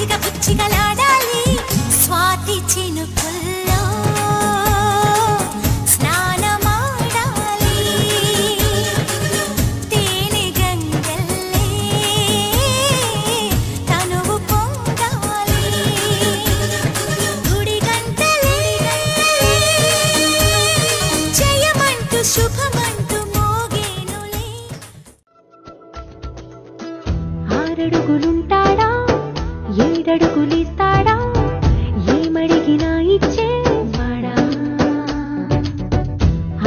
బుచ్చిగా బుచ్చిగలాడాలి స్వాతి చినుకుల్లో స్నానమాడాలి తేనె గంగల్లే తనువు పొంగాలి గుడి గంటలే జయమంటూ శుభమంటూ మోగేనులే. ఆరడుగులుంటాడా ఏడడుగులిస్తాడా ఏమడిగినా ఇచ్చేవాడా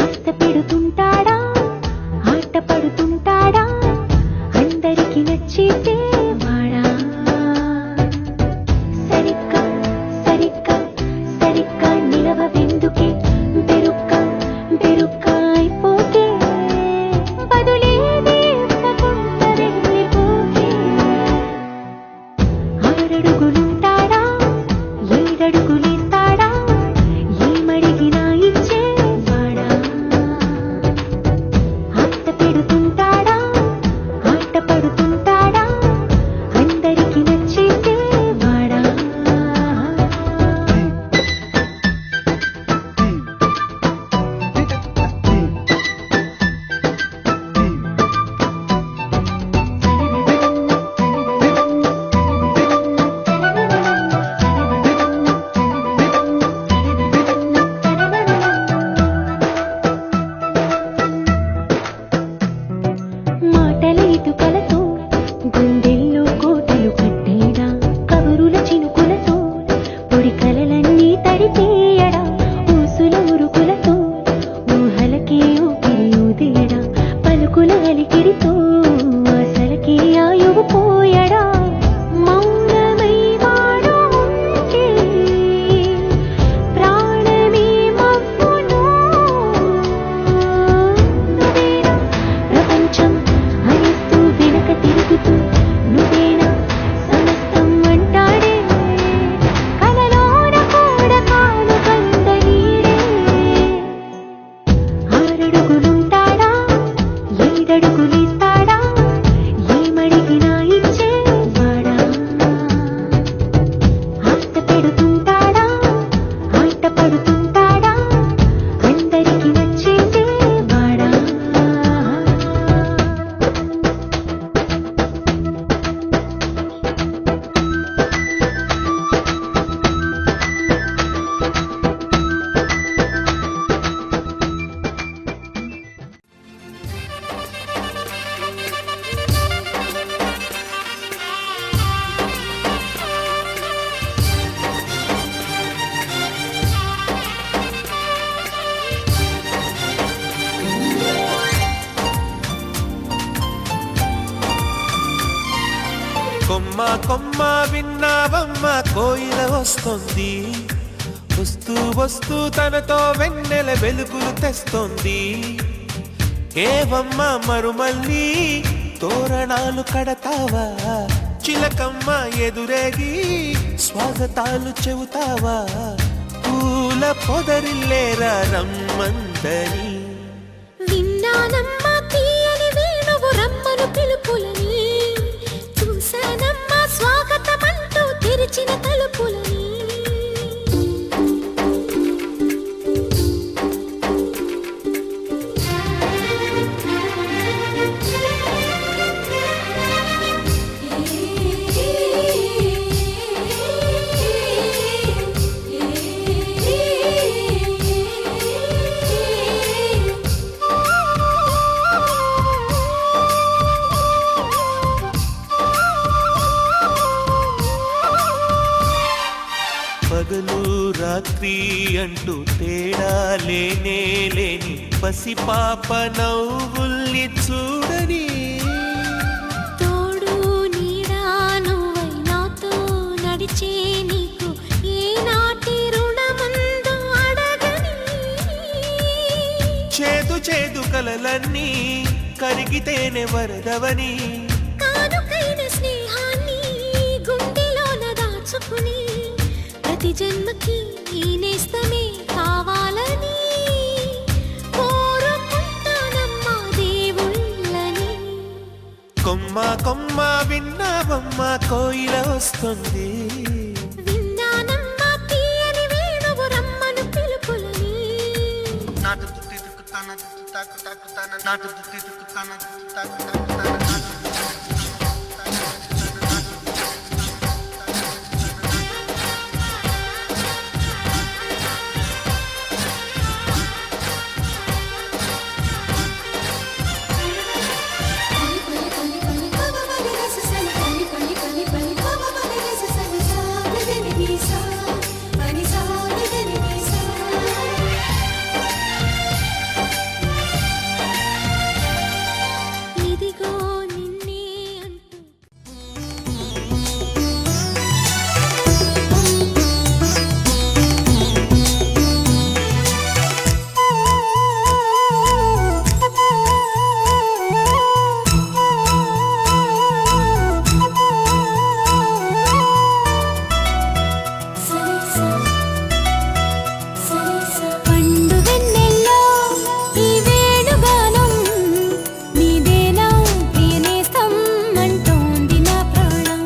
ఆశ పెడుతుంటాడా ఆట పడుతుంటాడా అందరికి నచ్చేసేవాడా సరిగ్గా సరిగ్గా సరిగ్గా నిలవెందుకే బెరుక్క బెరుక్క అయిపోతే బదులేది ఇవ్వకుండా వెళ్ళిపోతే ఆరడుగులుంటాడా ఏడడుగులిస్తాడా ఏమడిగినా ఇచ్చేవాడా ఆశ పెడుతుంటాడా ఆట పడుతుంటాడా అందరికి నచ్చేసేవాడా మాటల ఇటుకలతో గుండెల్లో కోటలు కట్టేడా కబురుల చినుకులతో పొడి కలలన్నీ తడిపేయడా ఊసుల ఉరుకులతో ఊహలకే ఊపిరి ఊదేయడా పలుకుల అలికిడితో ఆశలకే ఆయువు పోయడా మౌనమై వాడు ఉంటే ప్రాణమే మవ్వును నువ్వేనా ప్రపంచం అరిస్తూ వెనక తిరుగుతూ నువ్వేనా సమస్తం అంటాడే కలలోన కూడా కాను కందనీడే ఆరడుగులుంటాడా ఏడడుగులిస్తాడా ఏమడిగినా ఇచ్చేవాడా ఆశ పెడుతుంటాడా ఆట పడుతుంటాడా అందరికి నచ్చేసేవాడా కొమ్మ కొమ్మ విన్నావమ్మ కోయిల వస్తుంది వస్తూ వస్తూ తనతో వెన్నెల వెలుగులు తెస్తుంది ఏవమ్మ మరుమల్లి తోరణాలు కడతావా చిలకమ్మ ఎదురేగి స్వాగతాలు చెబుతావా పూల పొదరిల్లేరా రమ్మందని విన్నానమ్మా తీయని వేణువు రమ్మను పిలుపులని చూశానమ్మా స్వాగతమంటూ తెరిచిన తలుపులని పగలు రాత్రి అంటూ తేడా లేనే లేని పసిపాప నవ్వుల్ని చూడని తోడు నీడా నువ్వై నాతో నడిచే నీకు ఏనాటి రుణముందో అడగని చేదు చేదు కలలన్నీ కరిగితేనే వరదవని కానుకైన స్నేహాన్ని గుండెలోన దాచుకుని ప్రతి జన్మకి ఈ నేస్తమే కావాలని కోరుకుంటానమ్మా దేవుళ్ళని కొమ్మ కొమ్మ విన్నావమ్మ కోయిల వస్తుంది. విన్నానమ్మా తీయని వేణువు రమ్మను పిలుపులని. నాటు దుత్తి దుక్కుతాన దుత్తు తాకు తాకుతాన నాటు దుత్తి దుక్కుతాన దుత్తు తాకు తాకుతాన ఇదిగో నిన్నే అంటూ పండు వెన్నెల్లో ఈ వేణుగానం నీదేనా ప్రియనేస్తం అంటోంది నా ప్రాణం.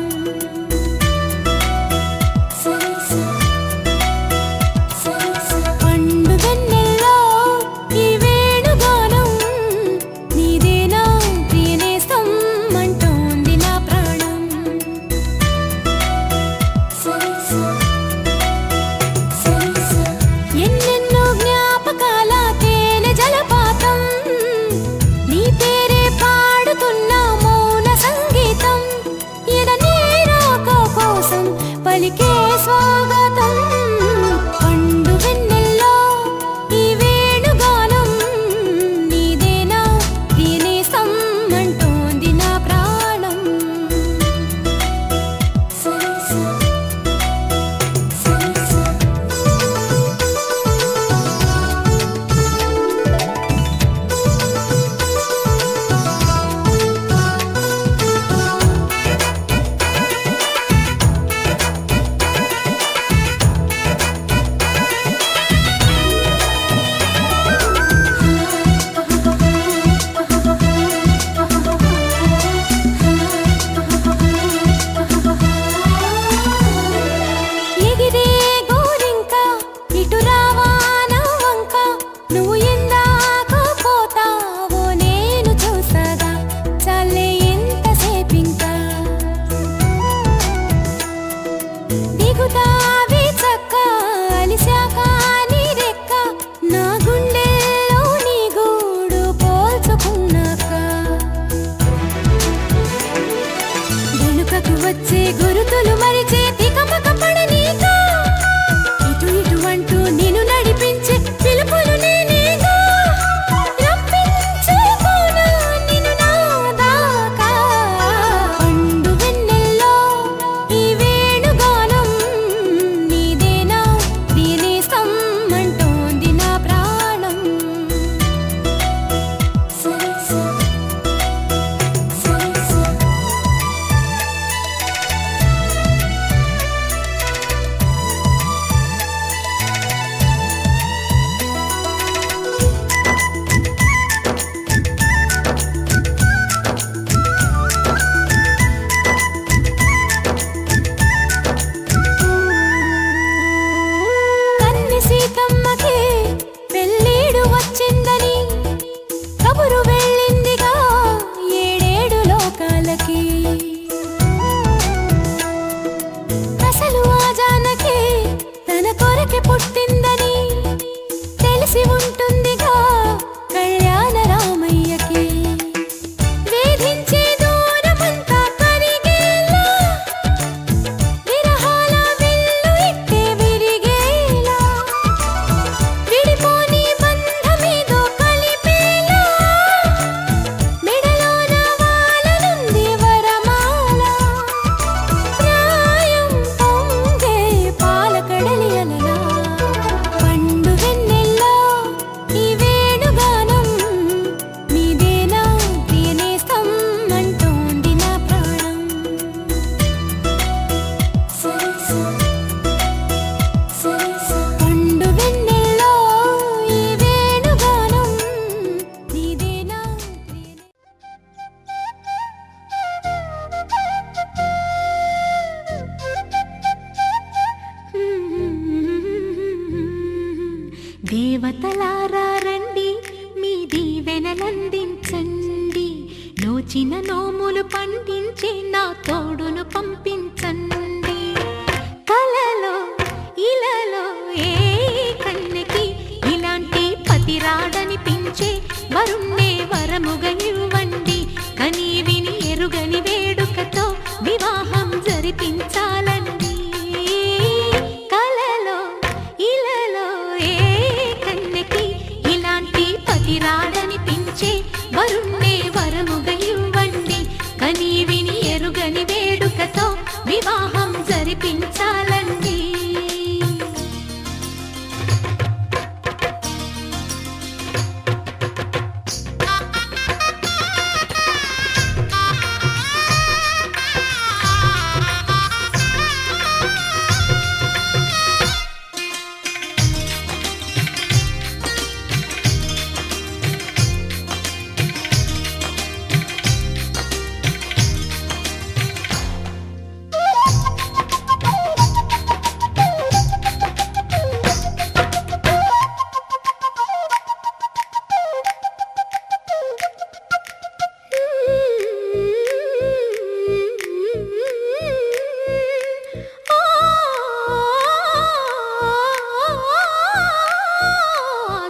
పండు వెన్నెల్లో ఈ వేణుగానం నీదేనా ప్రియనేస్తం అంటోంది నా ప్రాణం. ఎన్నెన్నో జ్ఞాపకాల తేనె జలపాతం నీ పేరే పాడుతున్న మౌన సంగీతం. ఎదనే రాక కోసం పలికే స్వాగతం. పండు వెన్నెల్లో ఈ వేణుగానం నీదేనా ప్రియనేస్తం అంటోంది నా ప్రాణం. ఎగిరే గోరింక ఇటు రావా నా వంక నువ్వు ఎందాక పోతావో నేను చూసగా చాలే ఎంతసేపింకా దిగుతావి చక్క అలిశాక నీ రెక్క నా గుండెల్లో నీ గూడు పోల్చుకున్నాక వెనుకకు వచ్చే గురుతులు మరిచే తికమక పడనీక ఇటు ఇటు అంటూ నిన్ను నడిపించే పిలుపులు నేనేగా రప్పించుకోనా నిన్ను నా దాకా. పండు వెన్నెల్లో ఈ వేణుగానం నీదేనా ప్రియనేస్తం అంటోంది నా ప్రాణం. కన్ని సీతమ్మకి పెళ్ళీడు వచ్చిందని కబురు వెళ్ళిందిగా ఏడేడు లోకాలకి. అసలు ఆ జానకి తన కొరకి పుట్టిందని తెలిసి ఉంటుందిగా కళ్యాణ రామయ్యకి. వేధించే దూరమంతా కరిగేలా విరహాల విల్లు ఇట్టే విరిగేలా విడిపోని బంధమేదో కలిపేలా మెడలోన వాలనుంది వరమాల. పండించే నా తోడును పంపించండి. కలలో ఇలలో ఏ కన్నెకి ఇలాంటి పతి రాడనిపించే వరుణ్ణే వరముగా ఇవ్వండి. కని విని ఎరుగని వేడుకతో వివాహం జరిపించాలండి. కలలో ఇలలో ఏ కన్నెకి ఇలాంటి పతి రాడనిపించే వరుణ్ణే వరముగా ఇవ్వండి. కని విని ఎరుగని వేడుకతో వివాహం జరిపించాలండి.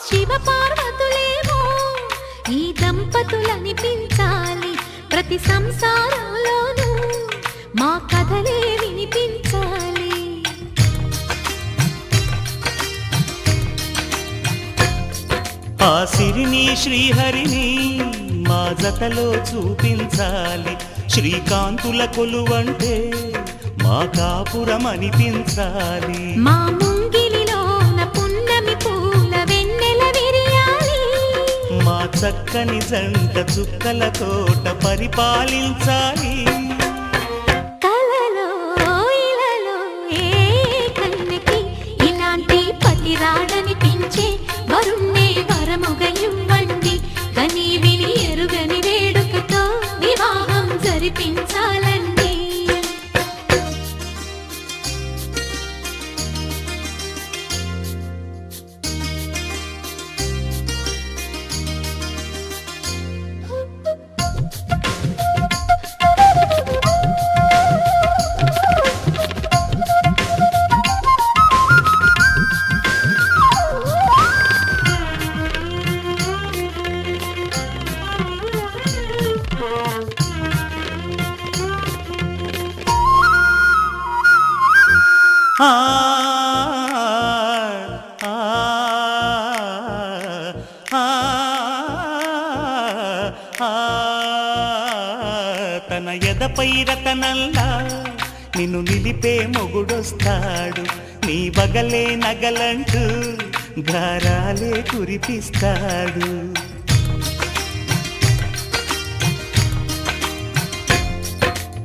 శివ పార్వతులేమో ఈ దంపతులనిపించాలి. ప్రతి సంసారంలోనూ మా కథలే వినిపించాలి. ఆ సిరిని శ్రీహరిని మా జతలో చూపించాలి. శ్రీకాంతుల కొలువంటే మా కాపురం అనిపించాలి. మా ముంగిలిలోన పున్నమి పూల వెన్నెల విరియాలి. మా చక్కని జంట చుక్కల తోట పరిపాలించాలి. కలలో ఇలలో ఏ కన్నెకి ఇలాంటి పతి రాడనిపించే వరుణ్ణే వరముగా ఇవ్వండి. కని విని ఎరుగని వేడుకతో వివాహం జరిపించాలండి. ఆ ఆ ఆ తన ఎదపై రతనల్లా నిన్ను నిలిపే మొగుడొస్తాడు. నీ బగలే నగలంటూ గారాలే కురిపిస్తాడు.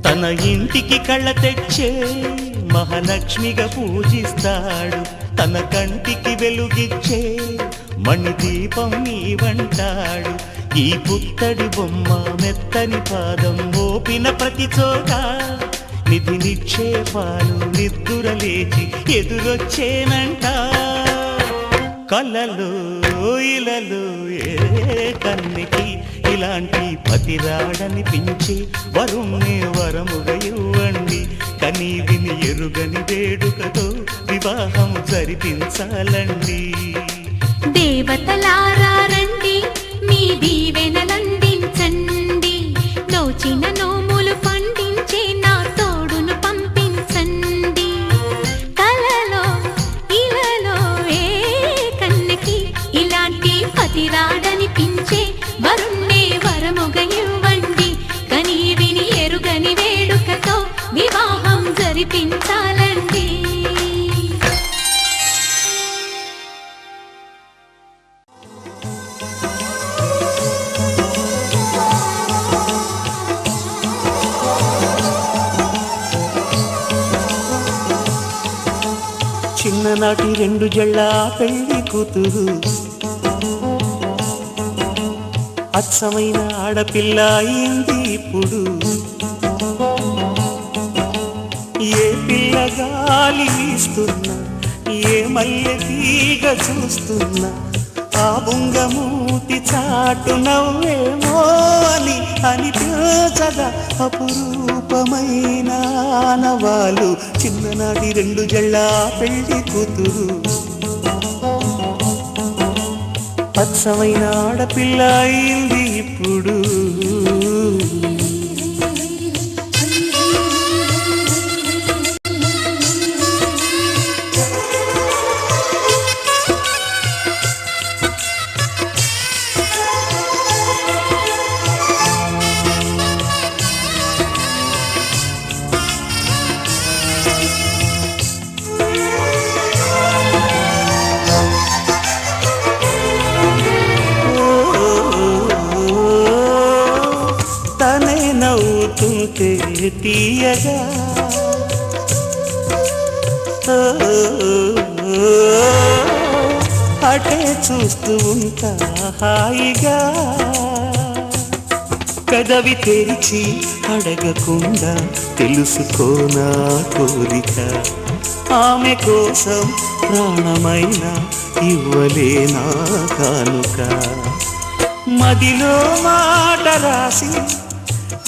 తన ఇంటికి కళ్ళ తెచ్చే మహాలక్ష్మిగా పూజిస్తాడు. తన కంటికి వెలుగిచ్చే మణిదీపం నీవంటాడు. ఈ పుత్తడి బొమ్మ మెత్తని పాదం మోపిన ప్రతి చోట నిధి నిక్షేపాలు నిద్దురలేచి ఎదురొచ్చేనంట. కలలో ఇలలో ఏ కన్నికి ఇలాంటి పతి రాడనిపించి వరుణ్ణి వరముగా ఇవ్వండి. కని విని ఎరుగని వేడుకతో వివాహం జరిపించాలండి. దేవతలారా రండి, మీ దీవెనలందించండి. నోచిన నోములు పండించే నా తోడును పంపించండి. కలలో ఇలలో ఏ కన్నెకి ఇలాంటి పతి రాడనిపించే వరుణ్ణే వరముగా ఇవ్వండి. కని విని ఎరుగని వేడుకతో వివాహం జరిపించాలండి. చిన్ననాటి రెండు జళ్ళ పెళ్లి కూతురు అచ్చమైన ఆడపిల్ల అయింది ఇప్పుడు. ఏ పిల్ల గాలి వీస్తున్నా, ఏ మల్లె తీగ చూస్తున్నా ఆ బుంగమూతి చాటు నవ్వేమో అని అనిపించగా అపురూపమైన ఆనవాలు చిన్ననాటి 2 జళ్ళ పెళ్లి కూతురు పచ్చమైన ఆడపిల్ల అయింది ఇప్పుడు నవ్వుతుంటే తీయగా అటే చూస్తూ ఉంటా హాయిగా కదవి తెరిచి అడగకుండా తెలుసుకోనా కోరిక ఆమె కోసం ప్రాణమైన ఇవ్వలేనా కానుక మదిలో మాట రాసి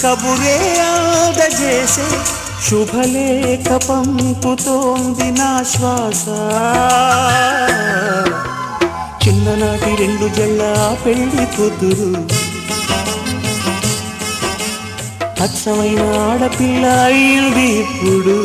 కబురే ఆదజేసే శుభలేఖ పంపుతోంది నా శ్వాస చిన్ననాటి 2 జళ్ళ పెళ్లి కూతురు అచ్చమైన ఆడపిల్ల అయింది ఇప్పుడు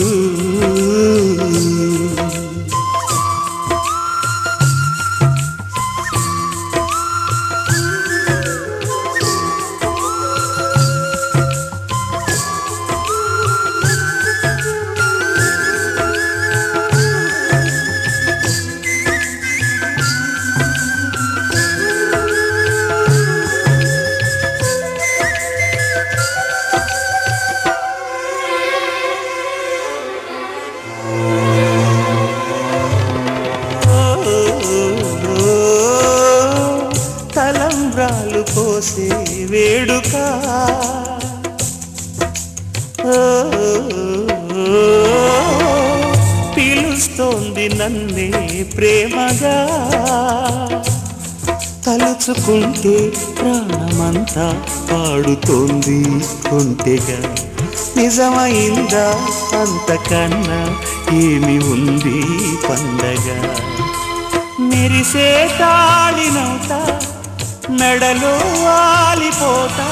తలంబ్రాలు పోసే వేడుక పిలుస్తోంది నన్నే ప్రేమగా తలుచుకుంటే ప్రాణమంతా పాడుతోంది కొంటెగా నిజమైందా అంతకన్నా ఏమి ఉంది పండగ మెరిసే తాళినవుతా మెడలో వాలిపోతా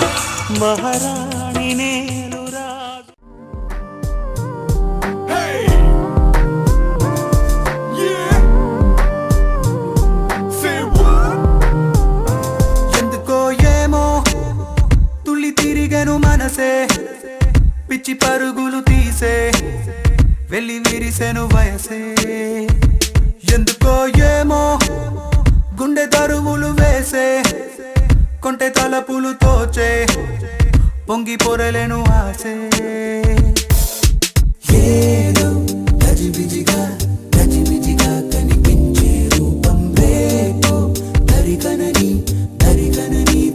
మహారాణి నేను రాజు ఎందుకో ఏమో తుళ్ళి తిరిగెను మనసే పిచ్చి పరుగులు తీసే వెళ్ళి విరిసెను వయసే ఎందుకో ఏమో గుండె దరువులు వేసే కొంటె తలపులు తోచే పొంగి పొరలేను ఆసే ఏదో గజిబిజిగా కనిపించే రూపం రేపో దరికనని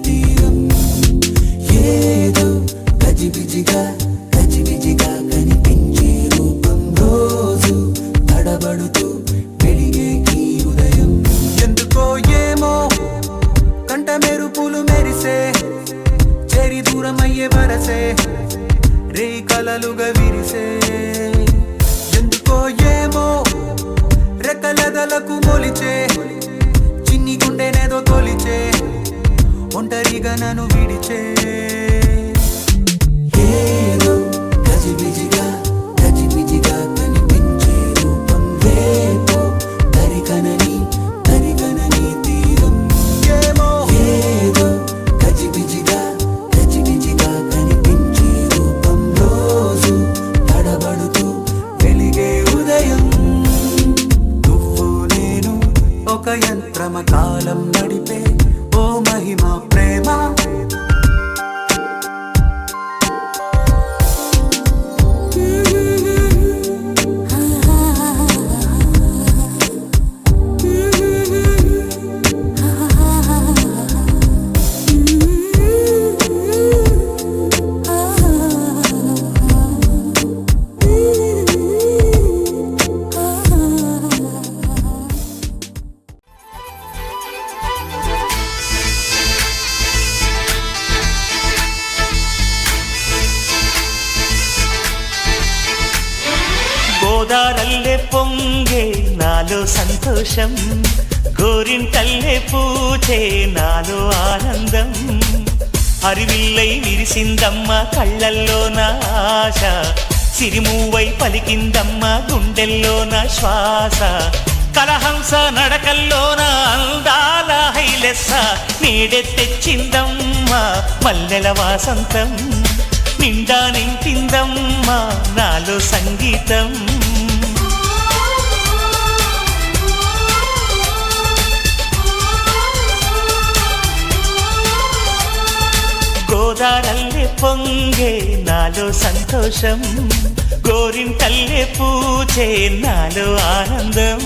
తీరం ఏదో గజిబిజిగా కనిపించే రూపం రోజు తడబడుతూ వెలిగే ఈ ఉదయం ఎందుకో ఏమో కంట మెరుపులు మెరిసే చేరి దూరమయ్యే వరసే రే కలలుగా విరిసే ఎందుకో ఏమో రెక్కలదలకు మొలిచే చిన్ని గుండెనేదో తొలిచే ఒంటరిగా నన్ను విడిచే ఏదో గజిబిజిగా కనిపించే రూపం రేపో దరికనని తీరం ఏమో ఏదో గజిబిజిగా కనిపించే రూపం రోజు తడబడుతూ వెలిగే ఉదయం నువ్వు నేను ఒక యంత్రమ కాలం నడిపే ఓ మహిమ ప్రేమ గోదారల్లే పొంగే నాలో సంతోషం, గోరింటల్లే పూచే నాలో ఆనందం. హరివిల్లై విరిసిందమ్మ కళ్ళల్లో నా ఆశ, సిరిమూవై పలికిందమ్మ గుండెల్లో నా శ్వాస. కలహంస నడకల్లోన అందాల హైలెస్స, నేడే తెచ్చిందమ్మ మల్లెల వాసంతం. నిండా నింపిందమ్మ నాలో సంగీతం. గోదారల్లే పొంగే నాలో సంతోషం, గోరింటల్లే పూచే నాలో ఆనందం.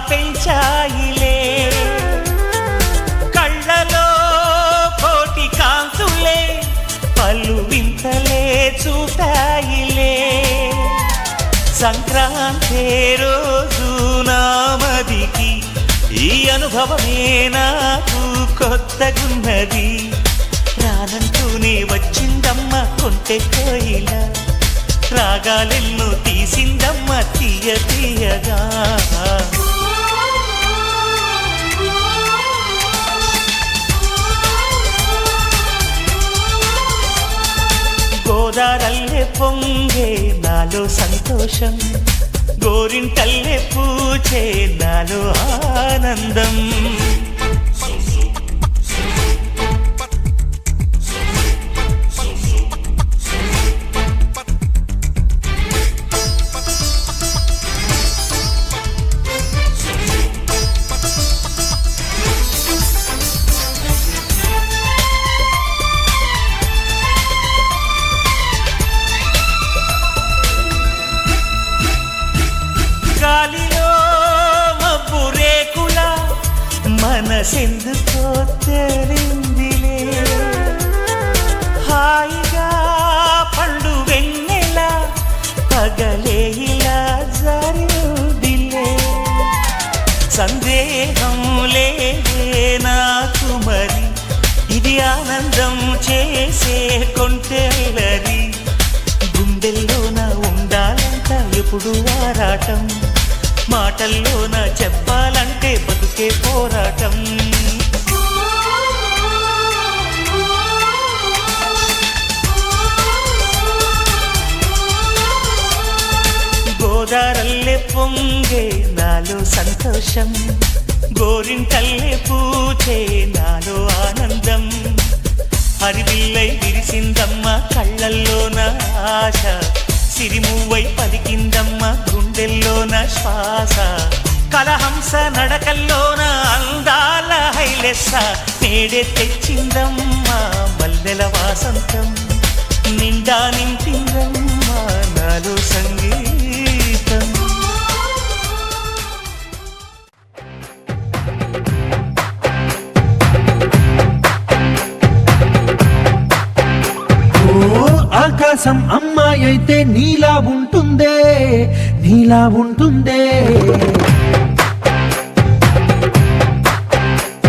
పెంచాయిలే కళ్ళలో కోటి కాంతులే, పలు వింతలే చూపాయిలే. సంక్రాంతి రోజు నామదికి ఈ అనుభవమే నాకు కొత్తగున్నది. రానంటూనే వచ్చిందమ్మ కొంటె కోయిల, రాగాలెన్నో తీసిందమ్మ తీయ తీయగా. గోదారల్లే పొంగే నాలో సంతోషం, గోరింటల్లే పూచే నాలో ఆనందం. గాలిలో మబ్బు రేకుల మనసెందుకో తెలిందిలే, హాయిగా పండు వెన్నెల పగలే ఇలా జరిదిలే. సందేహం లేదే నాకు మరి, ఇది ఆనందం చేసే కొంటెలరి. గుండెల్లోన ఉండాలంట ఎప్పుడు ఆరాటం, మాటల్లోన చెప్పాలంటే బతుకే పోరాటం. గోదారల్లే పొంగే నాలో సంతోషం, గోరింటల్లే పూచే నాలో ఆనందం. హరివిల్లై విరిసిందమ్మ కళ్ళల్లోన ఆశ, సిరిమూవై పలికిందమ్మ గుండెల్లోన శ్వాస. కలహంస నడకల్లోన అందాల హైలెస్స, నేడే తెచ్చిందమ్మ మల్లెల వాసంతం. నిండా నింపిందమ్మ నాలో సంగీతం. ఆకాశం అమ్మాయి అయితే నీలా ఉంటుందే, నీలా ఉంటుందే.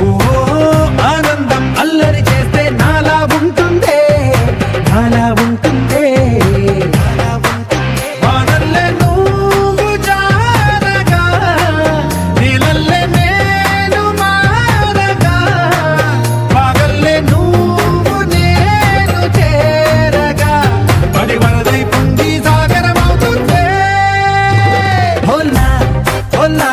ఓ ఆనందం అల్లరి చేస్తే నాలా ఉంటుందే, నాలా ఉంటుందే. వానల్లే నువ్వు జారగా, నీలల్లే నేను మారగా, పగల్లే నువ్వు నేను చేరగా, పడి వరదై పొంగి సాగరమవుతుందే. హోలా హోలా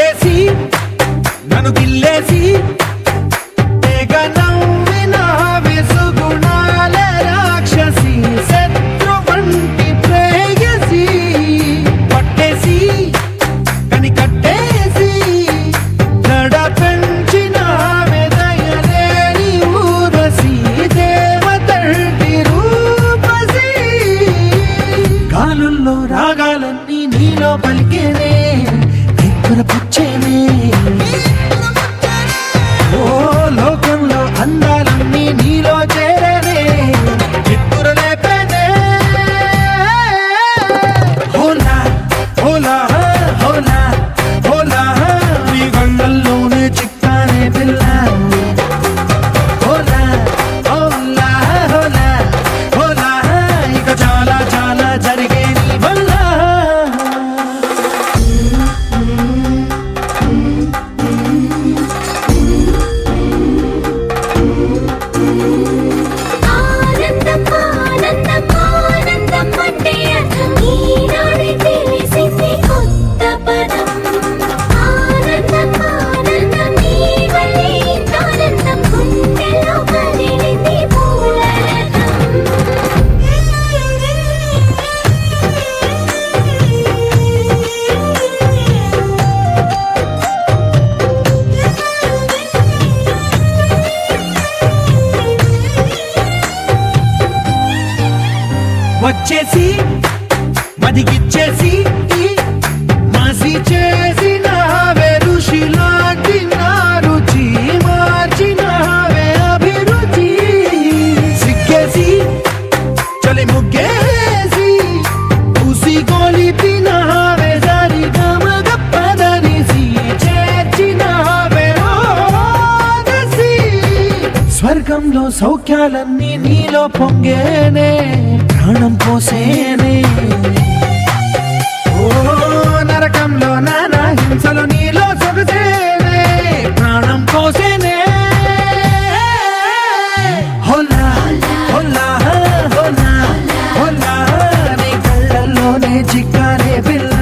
వల్లేసి నన్ను గిల్లేసి తెగ నవ్విన విసుగుణాల రాక్షసి శత్రు వంటి ప్రేయసి పట్టేసి కని కట్టేసి దడ పెంచిన దయలేని ఊరసి దేవతంటి రూపసి గాలుల్లో రాగాలన్నీ నీలో పలికేనే పుచ్చేనే ఓ లోకంలో అందాలన్నీ నీలో చేరనే చిత్తుర లేపేనే హోలా హోలా హోలా హోలా నీ గంగల్లోనే చిక్కానే పిల్ల హోలా హోలా హోలా హోలా ఇక చాలా చాలా జరిగే నీ వల్ల ఆనందం ఆనందం ఆనందం అంటే అర్థం ఈనాడే తెలిసింది కొత్త పదం ఆనందం ఆనందం నీ వల్లే ఇంత ఆనందం గుండెలో కదిలింది పూలరథం వచ్చేసి మదిగిచ్చేసి మాసి చేసిన ఋషిలాంటి నా రుచి మార్చినవే అభిరుచి సిగ్గేసి చలి ముగ్గేసి ఉసి గొలిపినవే సరి గమగ పదనిసి చేర్చినవే రోదసి స్వర్గంలో సౌఖ్యాలన్నీ నీలో పొంగేనే ప్రాణం పోసేనే ఓ నరకంలో నానా హింసలు నీలో సొగసేనే ప్రాణం పోసేనే హోలా హోలా హోలా హోలా నీ కళ్ళల్లోనే చిక్కారే పిల్ల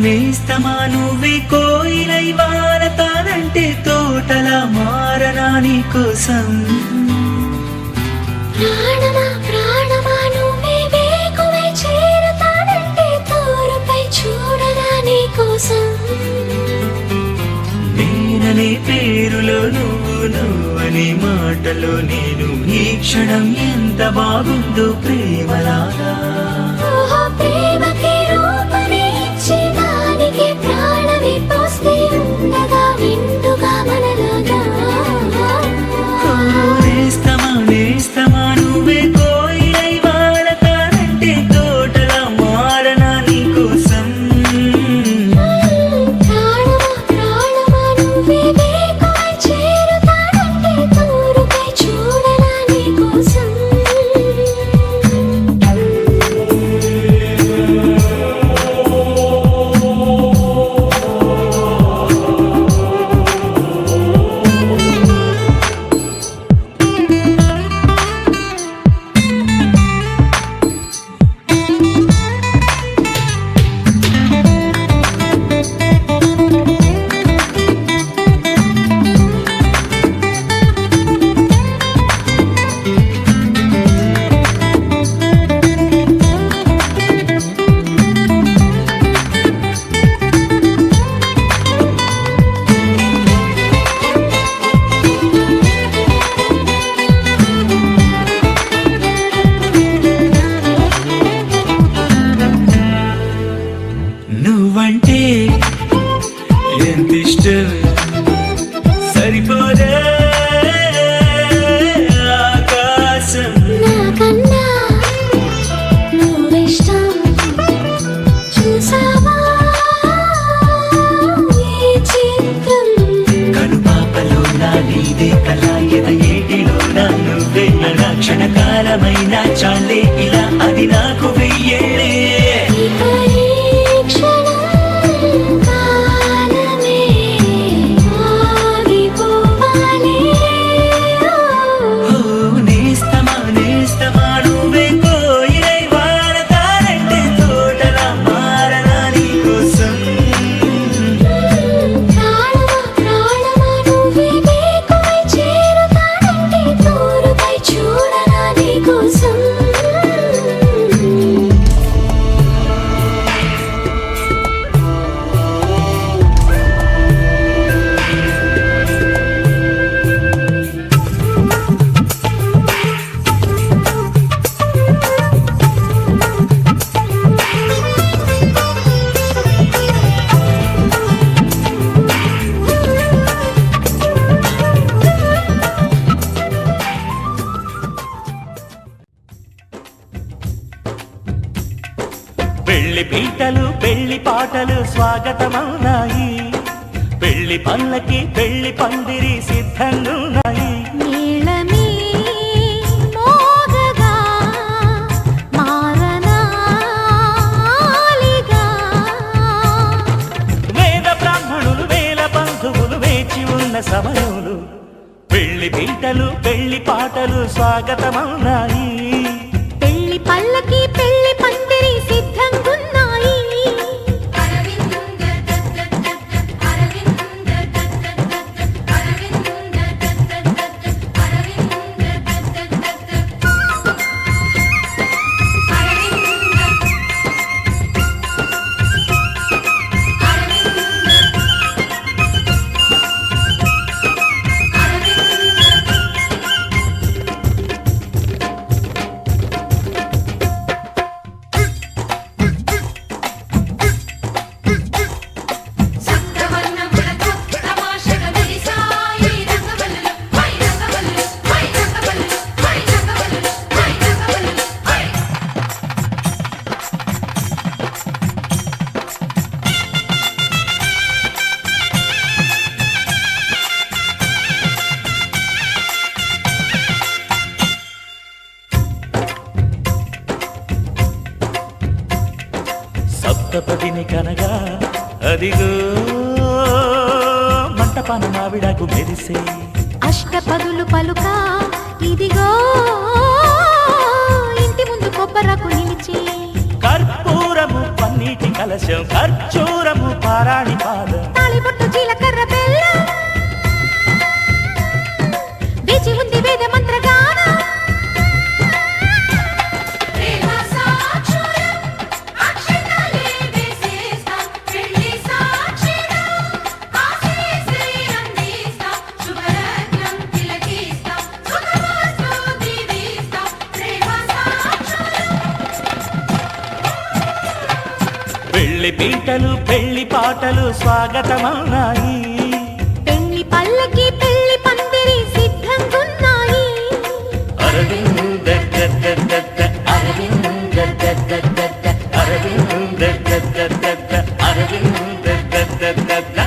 నేస్తమా నువ్వే కోయిలై వారతానంటే తోటలా మారనా నీ కోసం ప్రాణమా ప్రాణమా నువ్వే వేకువై చేరతానంటే తోరుపై చూడగా నీ కోసం నేననే పేరులో నువ్వనే మాటలో నేను ఈ క్షణం ఎంత బాగుందో ప్రేమలాగా ఓహో ప్రేమకి రూపమే ఇచ్చి దానికి ప్రాణమే పోస్తే ఉండగా నిండుగా మనలాగా నేస్తమా నువ్వే కోయిలై వాడతానంటే తోటలా మారనా నీ కోసం ప్రాణమా ప్రాణమా నువ్వే వేకువై చేరతానంటే తోరుపై చూడగా నీ కోసం నువ్వంటే ఎంత ఇష్టం సరిపోదే ఆకాశం నాకన్నా నువ్విష్టం చూసావా ఈ చిత్రం కనుపాపలో నా నీదే కళ ఎద ఏటిలో నా నువ్వే నా క్షణకాలమైన చాలే ఇలా అది నాకు వెయ్యేళ్ళే ఇక పెళ్లి పాటలు స్వాగతమవునాయి. పెళ్లి పల్లకి పెళ్లి పందిరి సిద్ధంగున్నాయి. నీళమే మోగగా మారనాలిగా వేద బ్రాహ్మణులు వేల బంధువులు వేచి ఉన్న సమయంలో పెళ్లి పీటలు పెళ్లి పాటలు స్వాగతమవునాయి. పెళ్లి పల్లకి పెళ్లి పందిరి సిద్ధంగున్నాయి. సప్తపదిని కనగా అదిగో మంటపాన మావిడాకు మెరిసే అష్టపదులు పలుక ఇదిగో ఇంటి ముందు కొబ్బరకు నిలిచి కర్పూరము పన్నీటి కలశం ఖర్చూరము పారాణి పాదం తాళిబొట్టు జీలకర్ర బెల్లం వేచి ఉంది వేద మంత్రగానం. పెళ్లి పీటలు పెళ్లి పాటలు స్వాగతమవునాయి. పెళ్లి పల్లకి పెళ్లి పందిరి సిద్ధంగున్నాయి. అరవింద దద్ద అరవింద దద్ద అరవింద దద్ద అరవింద దద్ద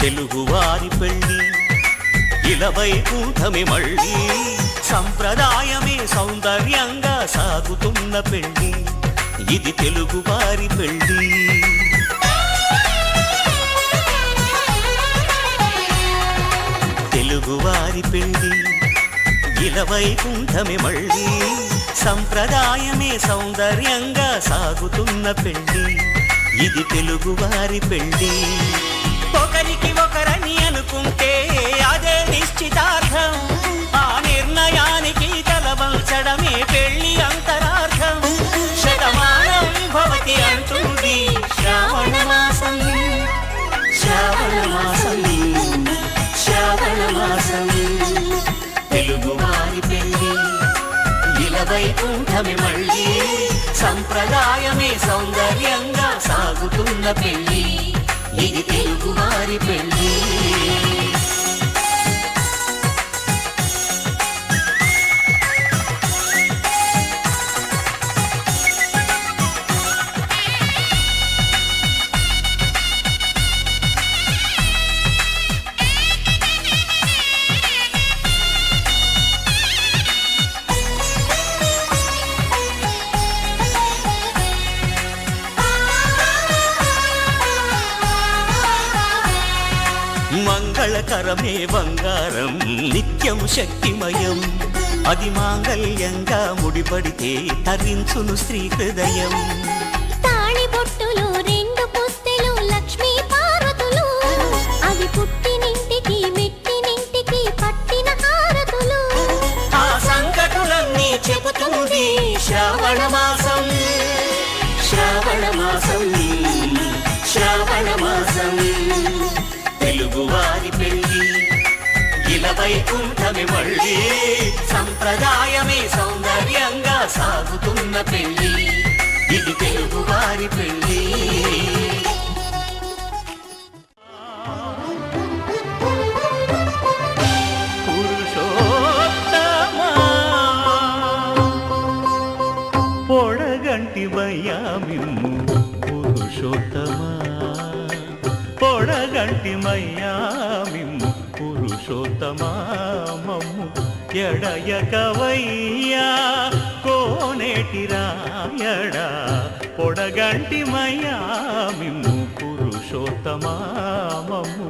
తెలుగువారి పెళ్లి ఇలవైకుంఠమే మళ్ళీ సంప్రదాయమే సౌందర్యంగా సాగుతున్న పెళ్లి ఇది తెలుగువారి పెళ్లి. తెలుగువారి పెళ్లి ఇలవైకుంఠమే మళ్ళీ సంప్రదాయమే సౌందర్యంగా సాగుతున్న పెళ్లి ఇది తెలుగువారి పెళ్లి. ఒకరికి ఒకరని అనుకుంటే అదే నిశ్చితార్థం. ఆ నిర్ణయానికి తలవంచడమే పెళ్లి అంతరార్థం. శతమానం భవతి అంటుంది శ్రావణ మాసం శ్రావణ మాసం శ్రావణ మాసం. తెలుగువారి పెళ్లి ఇలవైకుంఠమే మళ్ళీ సంప్రదాయమే సౌందర్యంగా సాగుతున్న పెళ్లి ఇది తెలుగువారి పెళ్లి. మంగళకరమే బంగారం నిత్యం శక్తిమయం అది మాంగళ్యంగా ముడిపడితే తరించును స్త్రీ హృదయం. తాళిబొట్టులు రెండు పుస్తెలు లక్ష్మీ పార్వతులు అవి పుట్టినింటికి మెట్టినింటికి శ్రావణ మాసం శ్రావణ మాసం శ్రావణ మాసం తెలుగువారి పెళ్ళి ఇలా వైకుంఠమే మళ్ళీ సంప్రదాయమే సౌందర్యంగా సాగుతున్న పెళ్ళి ఇది తెలుగువారి పెళ్ళి పొడగంటివయ్యా మిమ్ము పురుషోత్తమా పొడగంటిమయ్యా మిమ్ము పురుషోత్తమా మమ్ము ఎడయకవయ్యా కోనేటి రాయడా పొడగంటిమయ్యా మిమ్ము పురుషోత్తమా మమ్ము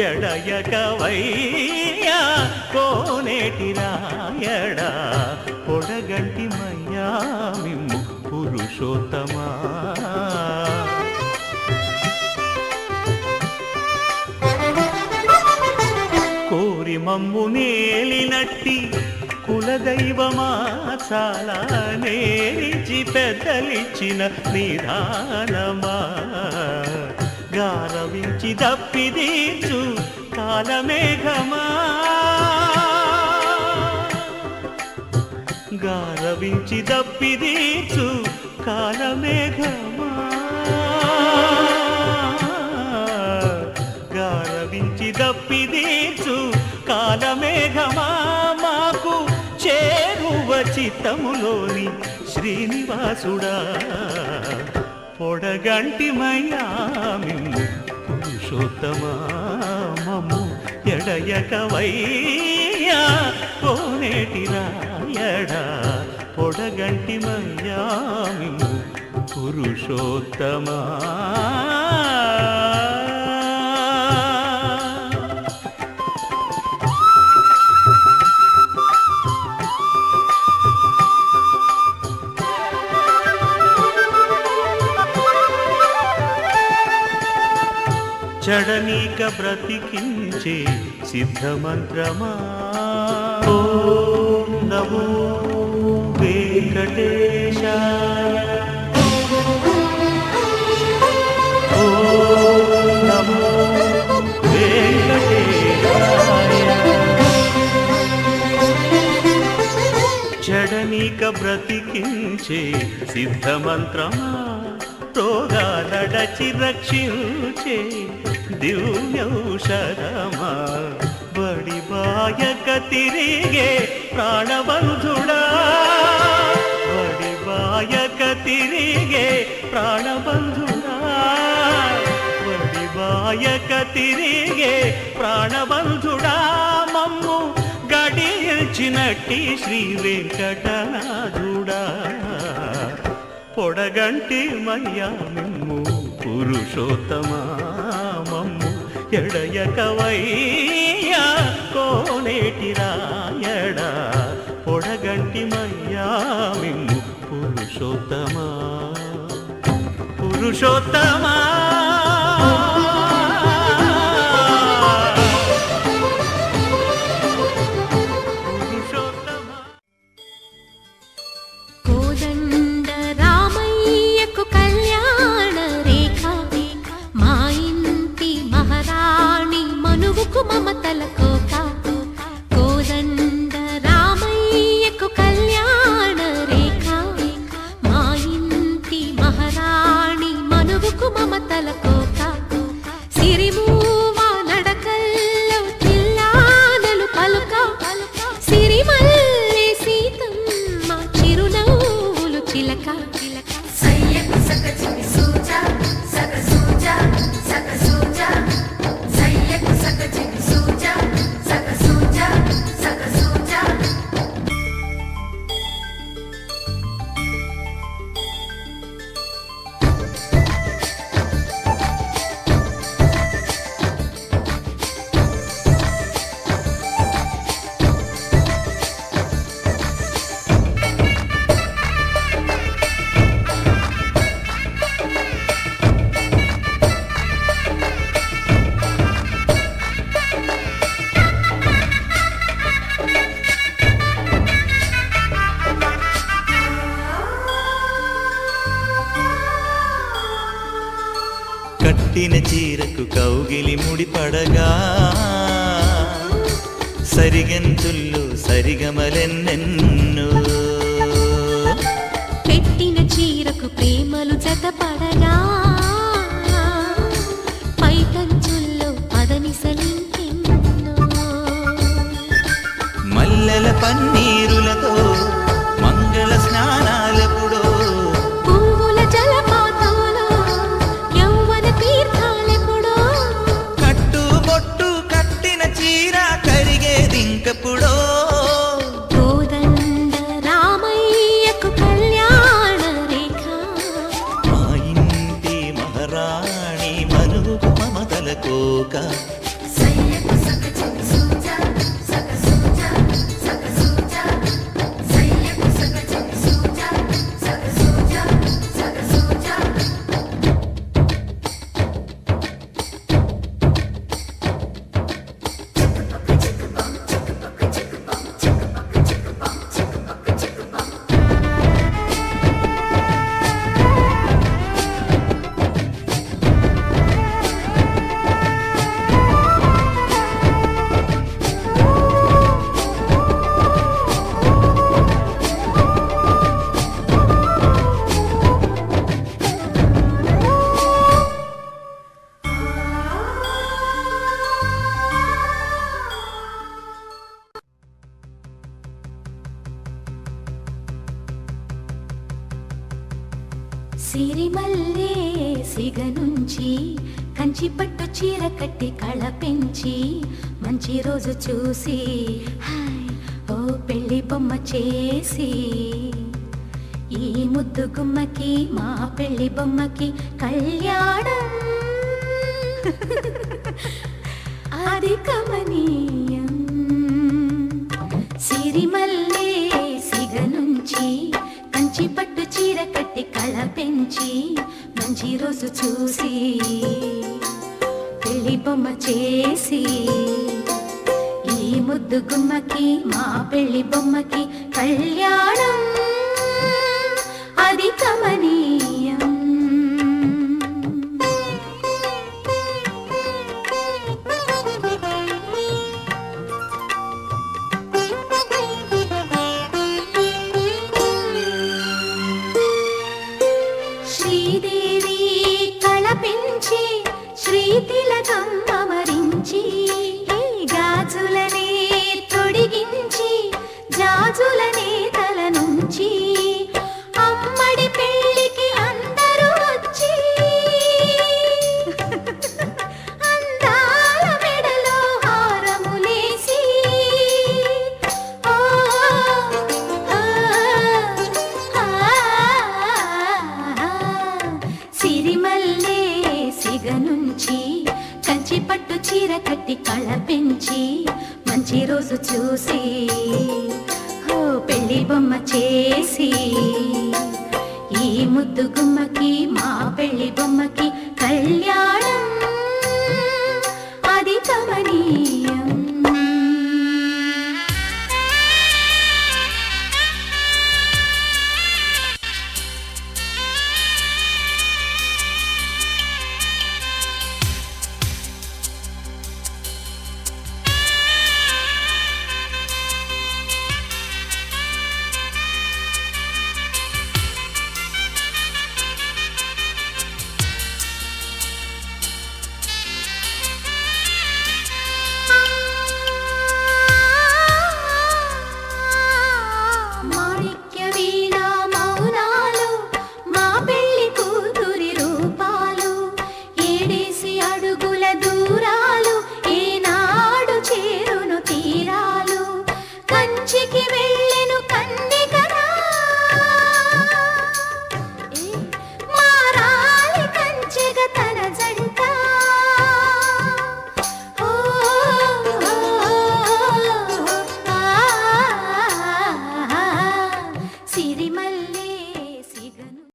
ఎడయకవయ్యా కోనేటి రాయడా పొడగంటిమయ్యా మిమ్ము పురుషోత్తమా కోరి మమ్ము నేలినట్టి కులదైవమా చాలా నేరిచి పెద్దలిచ్చిన నిదానమా గారవించి దప్పిదీర్చు కాలమేఘమా గారవించి దప్పిదీర్చు కాలమేఘమా గారవించి దప్పిదీర్చు కాలమేఘమా మాకు చేరువ చిత్తములోని శ్రీనివాసుడా పొడగంటిమయ్యా మిమ్ము పురుషోత్తమా మమ్ము ఎడయకవయ్యా కోనేటి రాయడా పొడగంటిమయ్యా మిమ్ము పురుషోత్తమా చడనీక బ్రతికించే సిద్ధమంత్రమా ఓం నమో వెంకటేశాయ ఓం నమో వెంకటేశాయ చడనీక బ్రతికించే సిద్ధమంత్రమా రోగాలడచి రక్షించే దివ్యౌషధమా బడిబాయక తిరిగే ప్రాణబంధుడా బడిబాయక తిరిగే ప్రాణబంధుడా బడిబాయక తిరిగే ప్రాణబంధుడా మమ్ము గడిచినట్టి శ్రీ వెంకటనాథుడా పొడగంటి మయ్యా మిమ్ము పురుషోత్తమా మమ్ము ఎడయకవయ్యా కోనేటి రాయడా పొడగంటి మయ్యా మిమ్ము పురుషోత్తమా పురుషోత్తమా మమతల కోక కోదండ రామయ్యకు కళ్యాణ రేఖ మా ఇంటి మహారాణి మనువుకు మమత కట్టిన చీరకు కౌగిలి ముడిపడగా సరిగంతుల్లో సరిగమలెన్నెన్నో పెట్టిన చీరకు ప్రేమలు జతపడగా పైకంచుల్లో పదనిసలింకెన్నో మల్లెల పన్నీరులతో మంగళ స్నానాలెప్పుడో పువ్వుల జలపాతంలో యౌవన తీర్థాలెప్పుడో కట్టుబొట్టు కట్టిన చీర కరిగేదింకప్పుడో కోదండ రామయ్యకు కళ్యాణ రేఖ మా ఇంటి మహారాణి మనుకు మమతల కోక సిరిమల్లే సిగ నుంచి కంచి పట్టు చీర కట్టి కళ పెంచి మంచి రోజు చూసి హాయ్ ఓ పెళ్లి బొమ్మ చేసి ఈ ముద్దు గుమ్మకి మా పెళ్లి బొమ్మకి కళ్యాణం అది కమనీయం సిరిమల్లే సిగ నుంచి కంచి పట్టు చీర కట్టి కళ పెంచి మంచి రోజు చూసి పెళ్లి బొమ్మ చేసి ఈ ముద్దు గుమ్మకి మా పెళ్లి బొమ్మకి కళ్యాణం అది కమనీయం శ్రీదేవి కళ పెంచి శ్రీతిలకం అమరించి గాజులనే తొడిగించి జాజులనే తల నుంచి అమ్మడి పెళ్ళికి అందరూ వచ్చి అందాల మెడలో హారములేసి ఓ సిరిమల్లే సిగ నుంచి కంచి పట్టు చీర కట్టి కళ పెంచి మంచి రోజు చూసి ఓ పెళ్లి బొమ్మ చేసి ఈ ముద్దు గుమ్మకి మా పెళ్లి బొమ్మకి కళ్యాణం అది కమనీయం